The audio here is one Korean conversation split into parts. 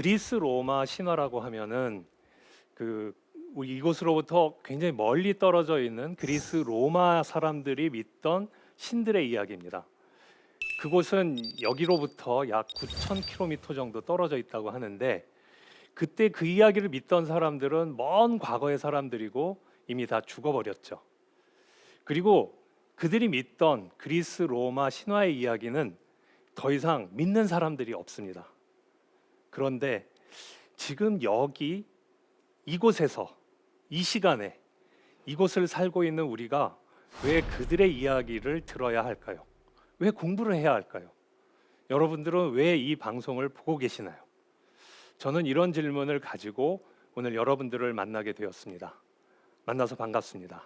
그리스 로마 신화라고 하면은 우리 이곳으로부터 굉장히 멀리 떨어져 있는 그리스 로마 사람들이 믿던 신들의 이야기입니다. 그곳은 여기로부터 약 9,000km 정도 떨어져 있다고 하는데, 그때 그 이야기를 믿던 사람들은 먼 과거의 사람들이고 이미 다 죽어버렸죠. 그리고 그들이 믿던 그리스 로마 신화의 이야기는 더 이상 믿는 사람들이 없습니다. 그런데 지금 이곳에서 이 시간에 이곳을 살고 있는 우리가 왜 그들의 이야기를 들어야 할까요? 왜 공부를 해야 할까요? 여러분들은 왜 이 방송을 보고 계시나요? 저는 이런 질문을 가지고 오늘 여러분들을 만나게 되었습니다. 만나서 반갑습니다.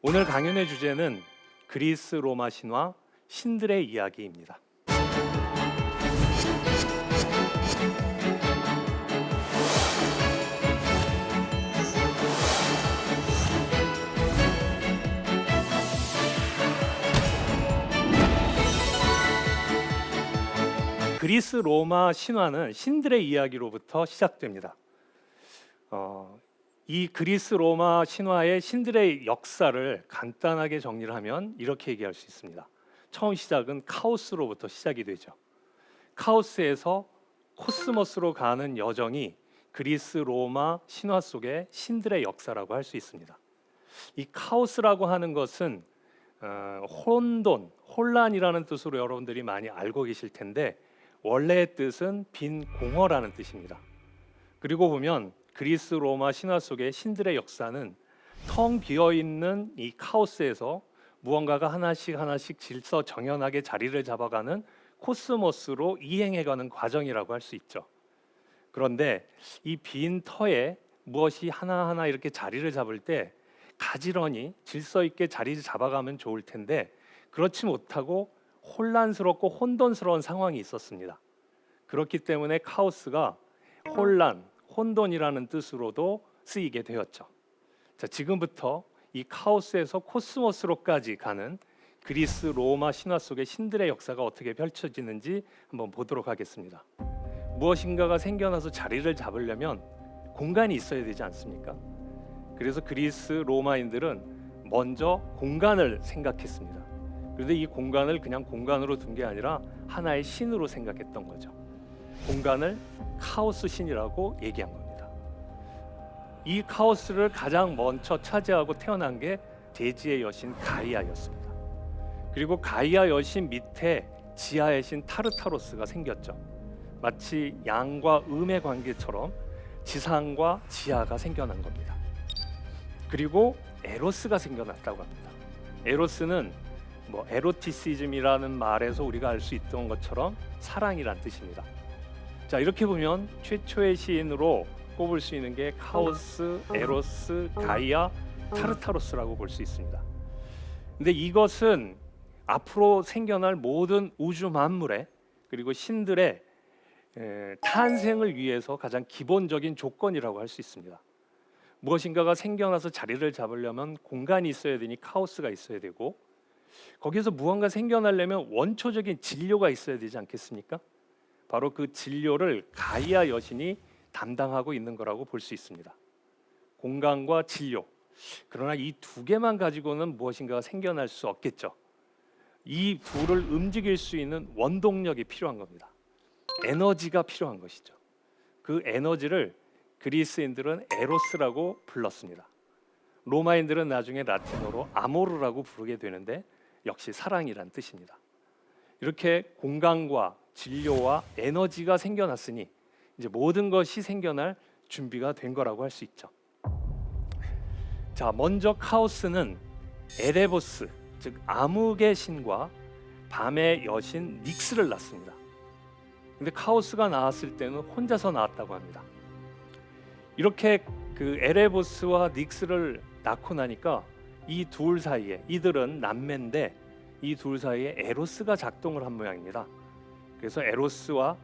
오늘 강연의 주제는 그리스 로마 신화 신들의 이야기입니다. 그리스 로마 신화는 신들의 이야기로부터 시작됩니다. 이 그리스 로마 신화의 신들의 역사를 간단하게 정리를 하면 이렇게 얘기할 수 있습니다. 처음 시작은 카오스로부터 시작이 되죠. 카오스에서 코스모스로 가는 여정이 그리스 로마 신화 속의 신들의 역사라고 할 수 있습니다. 이 카오스라고 하는 것은 혼란이라는 뜻으로 여러분들이 많이 알고 계실 텐데, 원래의 뜻은 빈 공허라는 뜻입니다. 그리고 보면 그리스 로마 신화 속의 신들의 역사는 텅 비어있는 이 카오스에서 무언가가 하나씩 질서 정연하게 자리를 잡아가는 코스모스로 이행해가는 과정이라고 할 수 있죠. 그런데 이 빈 터에 무엇이 하나하나 이렇게 자리를 잡을 때 가지런히 질서 있게 자리를 잡아가면 좋을 텐데, 그렇지 못하고 혼란스럽고 혼돈스러운 상황이 있었습니다. 그렇기 때문에 카오스가 혼돈이라는 뜻으로도 쓰이게 되었죠. 자, 지금부터 이 카오스에서 코스모스로까지 가는 그리스 로마 신화 속의 신들의 역사가 어떻게 펼쳐지는지 한번 보도록 하겠습니다. 무엇인가가 생겨나서 자리를 잡으려면 공간이 있어야 되지 않습니까? 그래서 그리스 로마인들은 먼저 공간을 생각했습니다. 그런데 이 공간을 그냥 공간으로 둔 게 아니라 하나의 신으로 생각했던 거죠. 공간을 카오스 신이라고 얘기한 겁니다. 이 카오스를 가장 먼저 차지하고 태어난 게 대지의 여신 가이아였습니다. 그리고 가이아 여신 밑에 지하의 신 타르타로스가 생겼죠. 마치 양과 음의 관계처럼 지상과 지하가 생겨난 겁니다. 그리고 에로스가 생겨났다고 합니다. 에로스는 에로티시즘이라는 말에서 우리가 알 수 있던 것처럼 사랑이란 뜻입니다. 자, 이렇게 보면 최초의 시인으로 꼽을 수 있는 게 카오스, 에로스, 가이아, 타르타로스라고 볼 수 있습니다. 근데 이것은 앞으로 생겨날 모든 우주 만물의, 그리고 신들의 탄생을 위해서 가장 기본적인 조건이라고 할 수 있습니다. 무엇인가가 생겨나서 자리를 잡으려면 공간이 있어야 되니 카오스가 있어야 되고, 거기서 무언가 생겨나려면 원초적인 진료가 있어야 되지 않겠습니까? 바로 그 진료를 가이아 여신이 담당하고 있는 거라고 볼 수 있습니다. 공간과 진료. 그러나 이 두 개만 가지고는 무엇인가가 생겨날 수 없겠죠. 이 둘을 움직일 수 있는 원동력이 필요한 겁니다. 에너지가 필요한 것이죠. 그 에너지를 그리스인들은 에로스라고 불렀습니다. 로마인들은 나중에 라틴어로 아모르라고 부르게 되는데, 역시 사랑이란 뜻입니다. 이렇게 공간과 진료와 에너지가 생겨났으니 이제 모든 것이 생겨날 준비가 된 거라고 할 수 있죠. 자, 먼저 카오스는 에레보스, 즉 암흑의 신과 밤의 여신 닉스를 낳습니다. 근데 카오스가 나왔을 때는 혼자서 나왔다고 합니다. 이렇게 그 에레보스와 닉스를 낳고 나니까 이 둘 사이에, 이들은 남매인데 이 둘 사이에 에로스가 작동을 한 모양입니다. 그래서 에로스와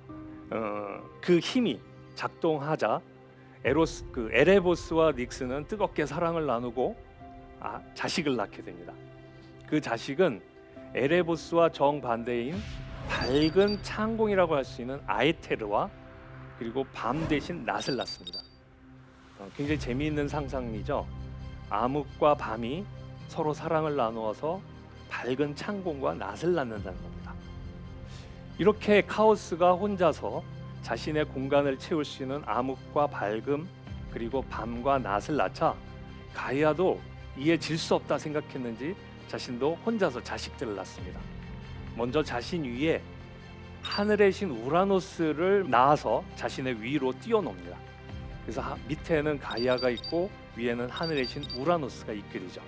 그 힘이 작동하자 에레보스와 닉스는 뜨겁게 사랑을 나누고 자식을 낳게 됩니다. 그 자식은 에레보스와 정반대인 밝은 창공이라고 할 수 있는 아에테르와, 그리고 밤 대신 낫을 낳습니다. 굉장히 재미있는 상상이죠. 암흑과 밤이 서로 사랑을 나누어서 밝은 창공과 낫을 낳는다는 겁니다. 이렇게 카오스가 혼자서 자신의 공간을 채울 수 있는 암흑과 밝음 그리고 밤과 낫을 낳자 가이아도 이에 질 수 없다 생각했는지 자신도 혼자서 자식들을 낳습니다. 먼저 자신 위에 하늘의 신 우라노스를 낳아서 자신의 위로 띄워놓습니다. 그래서 밑에는 가이아가 있고 위에는 하늘의 신 우라노스가 있게 되죠.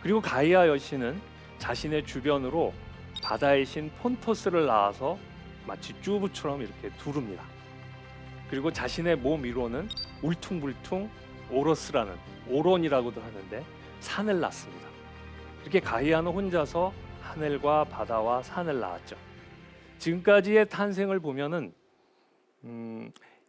그리고 가이아 여신은 자신의 주변으로 바다의 신 폰토스를 낳아서 마치 튜브처럼 이렇게 두릅니다. 그리고 자신의 몸 위로는 울퉁불퉁 오로스라는 오론이라고도 하는데 산을 낳습니다. 이렇게 가이아는 혼자서 하늘과 바다와 산을 낳았죠. 지금까지의 탄생을 보면은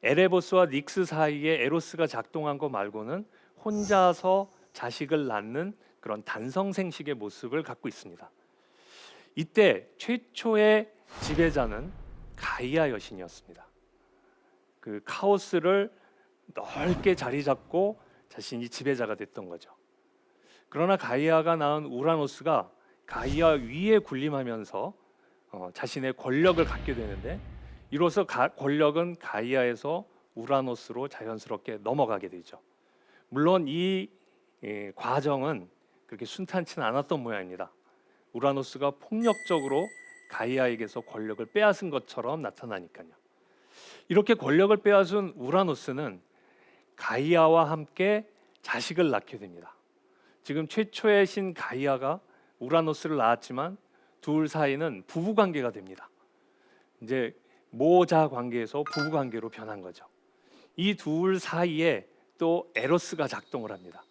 에레보스와 닉스 사이에 에로스가 작동한 거 말고는 혼자서 자식을 낳는 그런 단성생식의 모습을 갖고 있습니다. 이때 최초의 지배자는 가이아 여신이었습니다. 그 카오스를 넓게 자리 잡고 자신이 지배자가 됐던 거죠. 그러나 가이아가 낳은 우라노스가 가이아 위에 군림하면서 자신의 권력을 갖게 되는데 이로써 권력은 가이아에서 우라노스로 자연스럽게 넘어가게 되죠. 물론 이 과정은 그렇게 순탄치는 않았던 모양입니다. 우라노스가 폭력적으로 가이아에게서 권력을 빼앗은 것처럼 나타나니까요. 이렇게 권력을 빼앗은 우라노스는 가이아와 함께 자식을 낳게 됩니다. 지금 최초의 신 가이아가 우라노스를 낳았지만 둘 사이는 부부 관계가 됩니다. 이제 모자 관계에서 부부 관계로 변한 거죠. 이 둘 사이에 또 에로스가 작동을 합니다.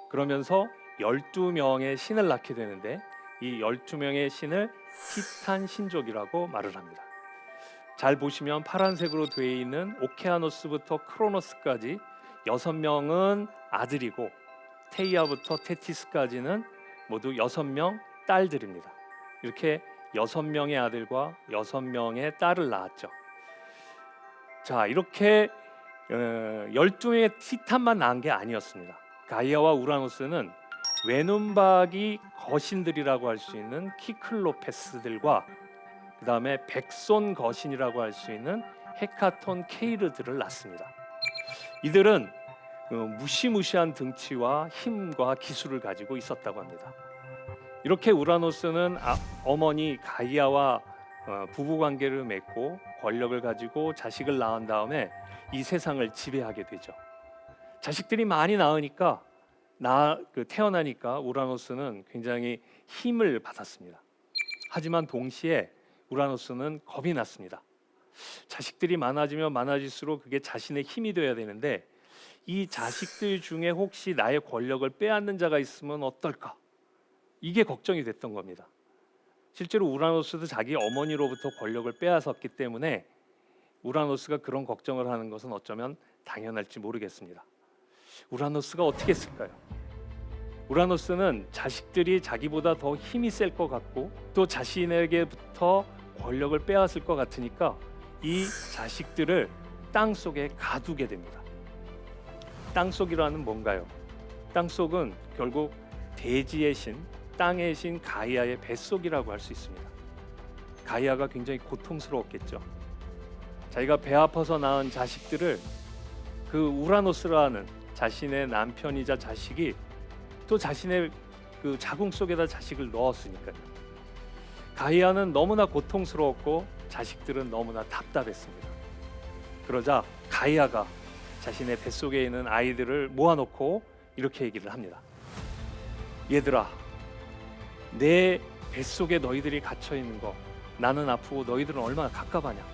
그러면서 12명의 신을 낳게 되는데 이 12명의 신을 티탄 신족이라고 말을 합니다. 잘 보시면 파란색으로 되어 있는 오케아노스부터 크로노스까지 6명은 아들이고 테이아부터 테티스까지는 모두 6명 딸들입니다. 이렇게 6명의 아들과 6명의 딸을 낳았죠. 자, 이렇게 12명의 티탄만 낳은 게 아니었습니다. 가이아와 우라노스는 외눈박이 거신들이라고 할 수 있는 키클로페스들과 그 다음에 백손 거신이라고 할 수 있는 헤카톤 케이르들을 낳습니다. 이들은 무시무시한 등치와 힘과 기술을 가지고 있었다고 합니다. 이렇게 우라노스는 어머니 가이아와 부부관계를 맺고 권력을 가지고 자식을 낳은 다음에 이 세상을 지배하게 되죠. 자식들이 많이 낳으니까 태어나니까 우라노스는 굉장히 힘을 받았습니다. 하지만 동시에 우라노스는 겁이 났습니다. 자식들이 많아지면 많아질수록 그게 자신의 힘이 되어야 되는데 이 자식들 중에 혹시 나의 권력을 빼앗는 자가 있으면 어떨까? 이게 걱정이 됐던 겁니다. 실제로 우라노스도 자기 어머니로부터 권력을 빼앗았기 때문에 우라노스가 그런 걱정을 하는 것은 어쩌면 당연할지 모르겠습니다. 우라노스가 어떻게 했을까요? 우라노스는 자식들이 자기보다 더 힘이 셀 것 같고 또 자신에게부터 권력을 빼앗을 것 같으니까 이 자식들을 땅속에 가두게 됩니다. 땅속이라는 뭔가요? 땅속은 결국 대지의 신, 땅의 신 가이아의 뱃속이라고 할 수 있습니다. 가이아가 굉장히 고통스러웠겠죠. 자기가 배 아파서 낳은 자식들을 그 우라노스라는 자신의 남편이자 자식이 또 자신의 그 자궁 속에다 자식을 넣었으니까요. 가이아는 너무나 고통스러웠고 자식들은 너무나 답답했습니다. 그러자 가이아가 자신의 뱃속에 있는 아이들을 모아놓고 이렇게 얘기를 합니다. 얘들아, 내 뱃속에 너희들이 갇혀있는 거 나는 아프고 너희들은 얼마나 갑갑하냐.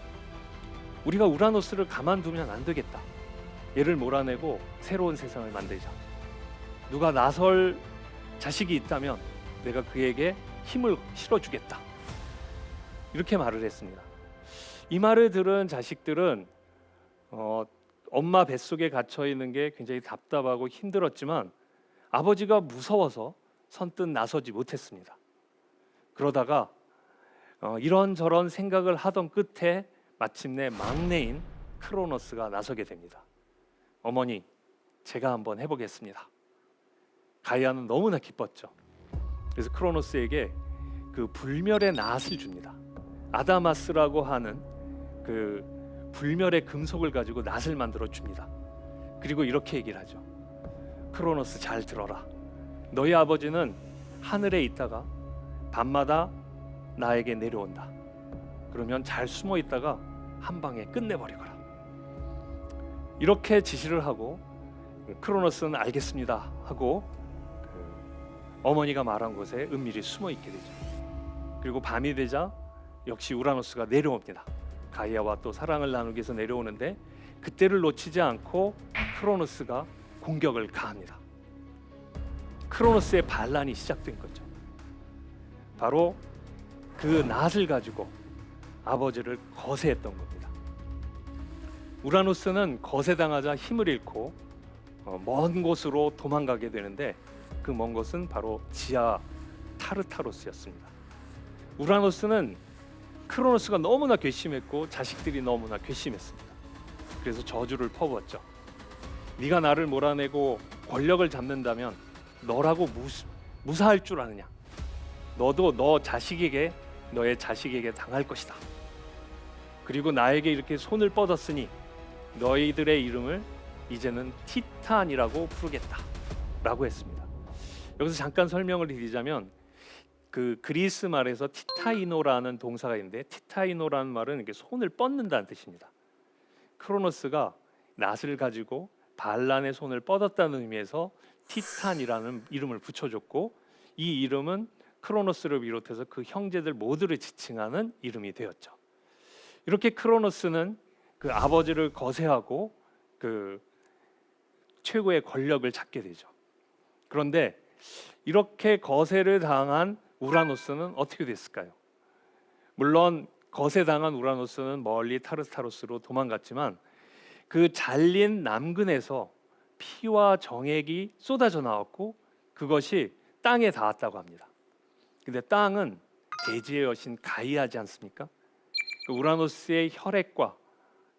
우리가 우라노스를 가만두면 안 되겠다. 얘를 몰아내고 새로운 세상을 만들자. 누가 나설 자식이 있다면 내가 그에게 힘을 실어주겠다. 이렇게 말을 했습니다. 이 말을 들은 자식들은 엄마 뱃속에 갇혀있는 게 굉장히 답답하고 힘들었지만 아버지가 무서워서 선뜻 나서지 못했습니다. 그러다가 이런저런 생각을 하던 끝에 마침내 막내인 크로노스가 나서게 됩니다. 어머니, 제가 한번 해보겠습니다. 가이아는 너무나 기뻤죠. 그래서 크로노스에게 그 불멸의 낫을 줍니다. 아다마스라고 하는 그 불멸의 금속을 가지고 낫을 만들어 줍니다. 그리고 이렇게 얘기를 하죠. 크로노스, 잘 들어라. 너희 아버지는 하늘에 있다가 밤마다 나에게 내려온다. 그러면 잘 숨어 있다가 한 방에 끝내버리거라. 이렇게 지시를 하고 크로노스는 알겠습니다 하고 어머니가 말한 곳에 은밀히 숨어 있게 되죠. 그리고 밤이 되자 역시 우라노스가 내려옵니다. 가이아와 또 사랑을 나누기 위해서 내려오는데 그때를 놓치지 않고 크로노스가 공격을 가합니다. 크로노스의 반란이 시작된 거죠. 바로 그 낫을 가지고 아버지를 거세했던 겁니다. 우라노스는 거세당하자 힘을 잃고 먼 곳으로 도망가게 되는데 그 먼 곳은 바로 지하 타르타로스였습니다. 우라노스는 크로노스가 너무나 괘씸했고 자식들이 너무나 괘씸했습니다. 그래서 저주를 퍼부었죠. 네가 나를 몰아내고 권력을 잡는다면 너라고 무사할 줄 아느냐. 너도 너의 자식에게 당할 것이다. 그리고 나에게 이렇게 손을 뻗었으니 너희들의 이름을 이제는 티탄이라고 부르겠다 라고 했습니다. 여기서 잠깐 설명을 드리자면 그 그리스 말에서 티타이노라는 동사가 있는데 티타이노라는 말은 이렇게 손을 뻗는다는 뜻입니다. 크로노스가 낫을 가지고 반란의 손을 뻗었다는 의미에서 티탄이라는 이름을 붙여줬고 이 이름은 크로노스를 비롯해서 그 형제들 모두를 지칭하는 이름이 되었죠. 이렇게 크로노스는 그 아버지를 거세하고 그 최고의 권력을 잡게 되죠. 그런데 이렇게 거세를 당한 우라노스는 어떻게 됐을까요? 물론 거세당한 우라노스는 멀리 타르타로스로 도망갔지만 그 잘린 남근에서 피와 정액이 쏟아져 나왔고 그것이 땅에 닿았다고 합니다. 근데 땅은 대지의 여신 가이아지 않습니까? 그 우라노스의 혈액과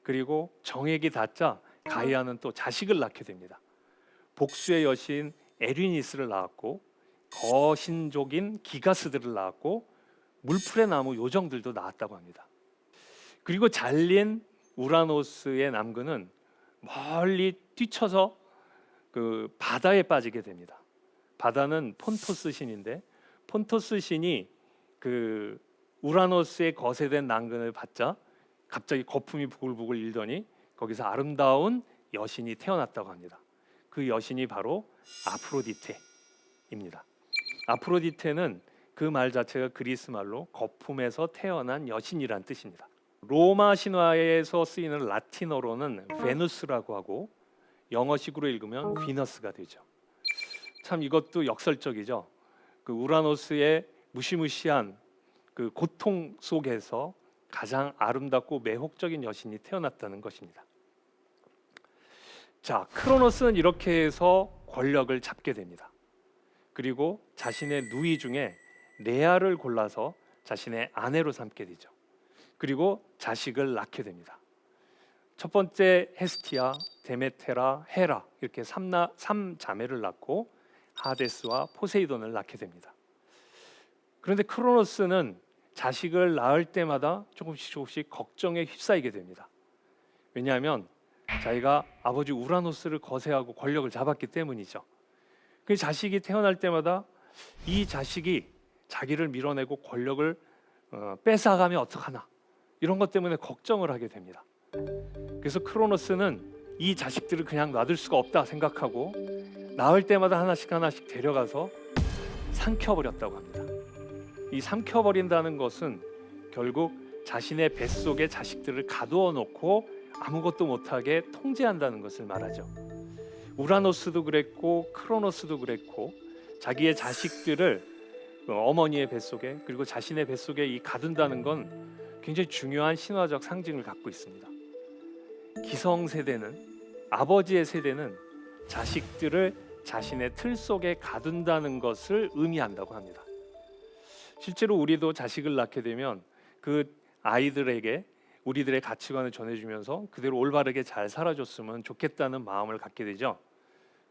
그리고 정액이 닿자 가이아는 또 자식을 낳게 됩니다. 복수의 여신 에리니스를 낳았고 거신족인 기가스들을 낳았고 물풀의 나무 요정들도 낳았다고 합니다. 그리고 잘린 우라노스의 남근은 멀리 뛰쳐서 그 바다에 빠지게 됩니다. 바다는 폰토스 신인데 폰토스 신이 그 우라노스의 거세된 남근을 받자 갑자기 거품이 부글부글 일더니 거기서 아름다운 여신이 태어났다고 합니다. 그 여신이 바로 아프로디테입니다. 아프로디테는 그 말 자체가 그리스 말로 거품에서 태어난 여신이란 뜻입니다. 로마 신화에서 쓰이는 라틴어로는 베누스라고 하고 영어식으로 읽으면 비너스가 되죠. 참 이것도 역설적이죠. 그 우라노스의 무시무시한 그 고통 속에서 가장 아름답고 매혹적인 여신이 태어났다는 것입니다. 자, 크로노스는 이렇게 해서 권력을 잡게 됩니다. 그리고 자신의 누이 중에 레아를 골라서 자신의 아내로 삼게 되죠. 그리고 자식을 낳게 됩니다. 첫 번째 헤스티아, 데메테라, 헤라 이렇게 3자매를 낳고 하데스와 포세이돈을 낳게 됩니다. 그런데 크로노스는 자식을 낳을 때마다 조금씩 걱정에 휩싸이게 됩니다. 왜냐하면 자기가 아버지 우라노스를 거세하고 권력을 잡았기 때문이죠. 그 자식이 태어날 때마다 이 자식이 자기를 밀어내고 권력을 뺏어가면 어떡하나 이런 것 때문에 걱정을 하게 됩니다. 그래서 크로노스는 이 자식들을 그냥 놔둘 수가 없다 생각하고 낳을 때마다 하나씩 데려가서 삼켜버렸다고 합니다. 이 삼켜버린다는 것은 결국 자신의 뱃속에 자식들을 가두어 놓고 아무것도 못하게 통제한다는 것을 말하죠. 우라노스도 그랬고 크로노스도 그랬고 자기의 자식들을 어머니의 뱃속에 그리고 자신의 뱃속에 이 가둔다는 건 굉장히 중요한 신화적 상징을 갖고 있습니다. 기성세대는 아버지의 세대는 자식들을 자신의 틀 속에 가둔다는 것을 의미한다고 합니다. 실제로 우리도 자식을 낳게 되면 그 아이들에게 우리들의 가치관을 전해주면서 그대로 올바르게 잘 살아줬으면 좋겠다는 마음을 갖게 되죠.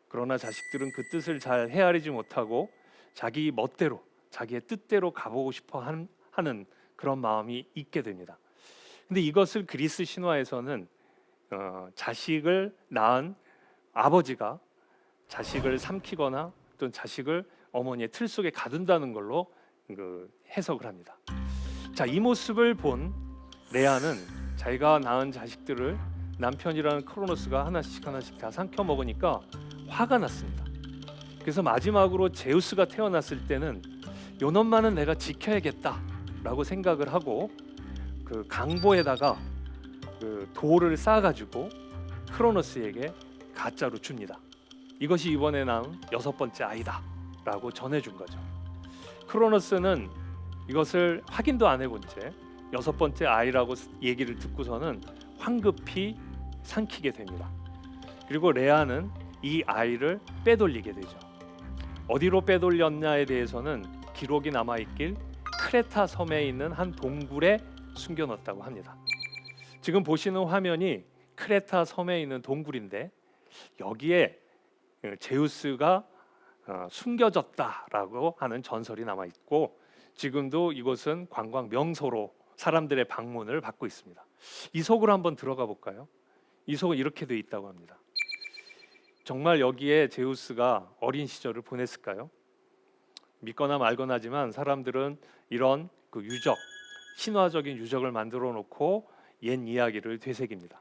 그러나 자식들은 그 뜻을 잘 헤아리지 못하고 자기 멋대로, 자기의 뜻대로 가보고 싶어 하는 그런 마음이 있게 됩니다. 근데 이것을 그리스 신화에서는 자식을 낳은 아버지가 자식을 삼키거나 또는 자식을 어머니의 틀 속에 가둔다는 걸로 해석을 합니다. 자, 이 모습을 본 레아는 자기가 낳은 자식들을 남편이라는 크로노스가 하나씩 다 삼켜 먹으니까 화가 났습니다. 그래서 마지막으로 제우스가 태어났을 때는 요놈만은 내가 지켜야겠다라고 생각을 하고 그 강보에다가 그 돌을 쌓아가지고 크로노스에게 가짜로 줍니다. 이것이 이번에 낳은 6번째 아이다라고 전해준 거죠. 크로노스는 이것을 확인도 안 해본 채 6번째 아이라고 얘기를 듣고서는 황급히 삼키게 됩니다. 그리고 레아는 이 아이를 빼돌리게 되죠. 어디로 빼돌렸냐에 대해서는 기록이 남아있길 크레타 섬에 있는 한 동굴에 숨겨놓았다고 합니다. 지금 보시는 화면이 크레타 섬에 있는 동굴인데 여기에 제우스가 숨겨졌다라고 하는 전설이 남아있고 지금도 이곳은 관광 명소로 사람들의 방문을 받고 있습니다. 이 속으로 한번 들어가 볼까요? 이 속은 이렇게 돼 있다고 합니다. 정말 여기에 제우스가 어린 시절을 보냈을까요? 믿거나 말거나 하지만 사람들은 이런 그 유적, 신화적인 유적을 만들어 놓고 옛 이야기를 되새깁니다.